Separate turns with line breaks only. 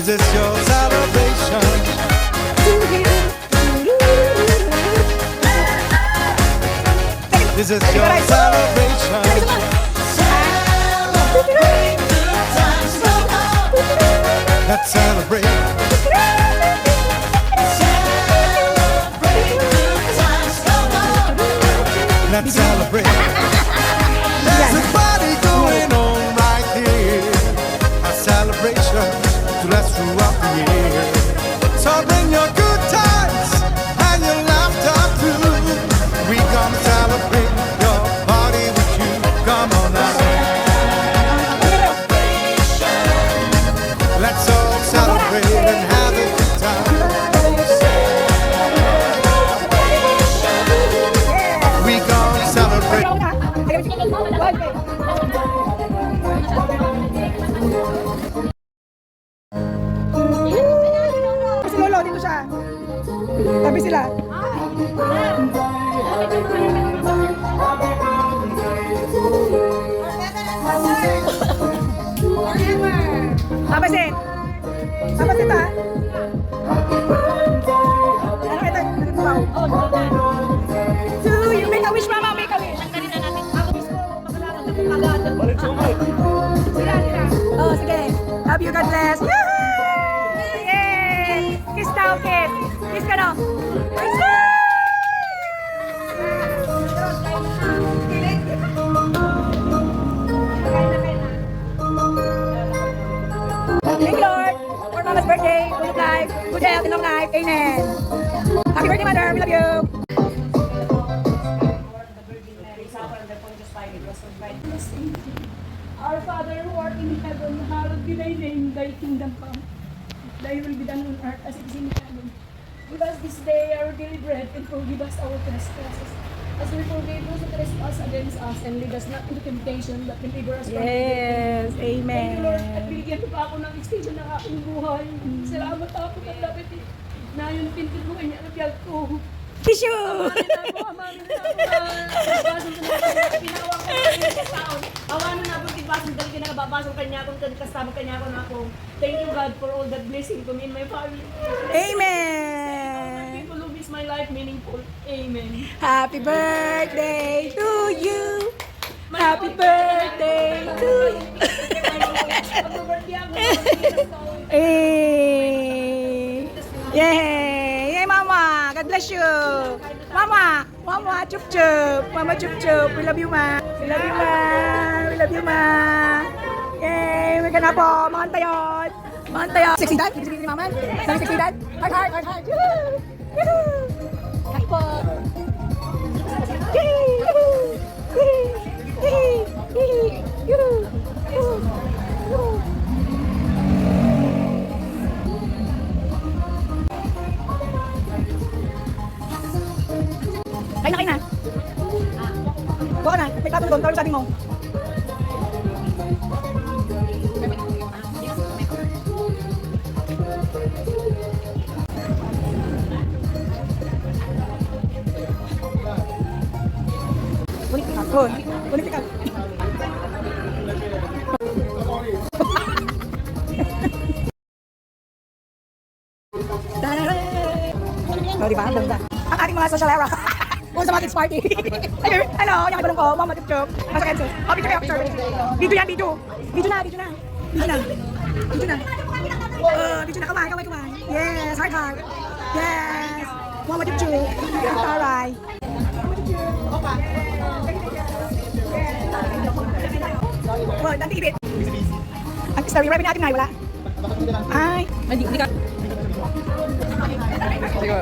this your celebration? This is your celebration. Celebrate good times go on. Let's celebrate. Celebrate good times go on. Let's celebrate. There's a party going on right here. A celebration to last throughout the year. So bring your good times and your laughter too. We gonna celebrate your party with you. Come on now. Let's all celebrate and have a good time. We gonna celebrate.
Si Lolo, dito siya. Tabi sila. Tapasin. Tapasin ta. Ano ito? Nagtumaw. So, you make a wish, mama. Make a wish. Ako mismo, makalaman na kung agad. Sila. Oh, sige. Love you, God bless. Yay! Kiss daw, kiss. Kiss ka no. Thank you, Lord, for Mama's birthday, good life, good health, and long life. Amen. Happy birthday, Mother. We love you.
Our Father who art in heaven, hallowed be thy name, thy kingdom come. Thy will be done on earth as it is in heaven. Give us this day our daily bread and forgive us our trespasses, as we forgive those who trespass against us, and lead us not into temptation, but deliver us from evil.
Yes,
Thank you, Lord, at
amen.
binigyan mo pa ako ng extension ng aking buhay. Salamat ako at dapat na yung pintin mo kanya na biyag ko.
Tissue!
Amanin na ako, pinawa ko sa taon. Awanan na ako, tigbasong dahil kinakababasong kanya akong kasama kanya ako na ako. Thank you, God, for all that blessing to me and my family.
Amen.
People who miss my life meaningful. Amen.
Happy birthday to you. Happy birthday to you. Hey. Yay. Yay, Mama. God bless you. Mama. Mama, chup chup. Mama, chup chup. We love you, Ma. We love you, Ma. We love you, Ma. Yay. May ka na po. Mga antayot. Mga antayot. Sexy dad. Sexy ni Mama. Sabi sexy dad. Heart, heart, heart, heart. Yoo-hoo. Yoo-hoo. Hi po. Yay. Yoo-hoo. Yay. Yay. Yay. Yoo-hoo. Yoo-hoo. Yoo-hoo. Kain na, kain na. Buka na. May tapon doon. Tawag sabi mo. Unik ka. Unik ka. Oh, diba? Ang ganda. Ang ating mga social era. Kung sa mga kids party. Ayun, hello, yung ibalong ko, Mama Chup-Chup. Nasa Kenzo. Oh, picture kayo, picture. Video yan, video. Video na, video na. Video na. Video na. Video na, kaway, kaway, kaway. Yes, heart, heart. Yes. Mama Chup-Chup. Taray. Oh, nanti ibit. Ang story, rapin natin ngayon, wala? Ay. Hindi ka. Sige.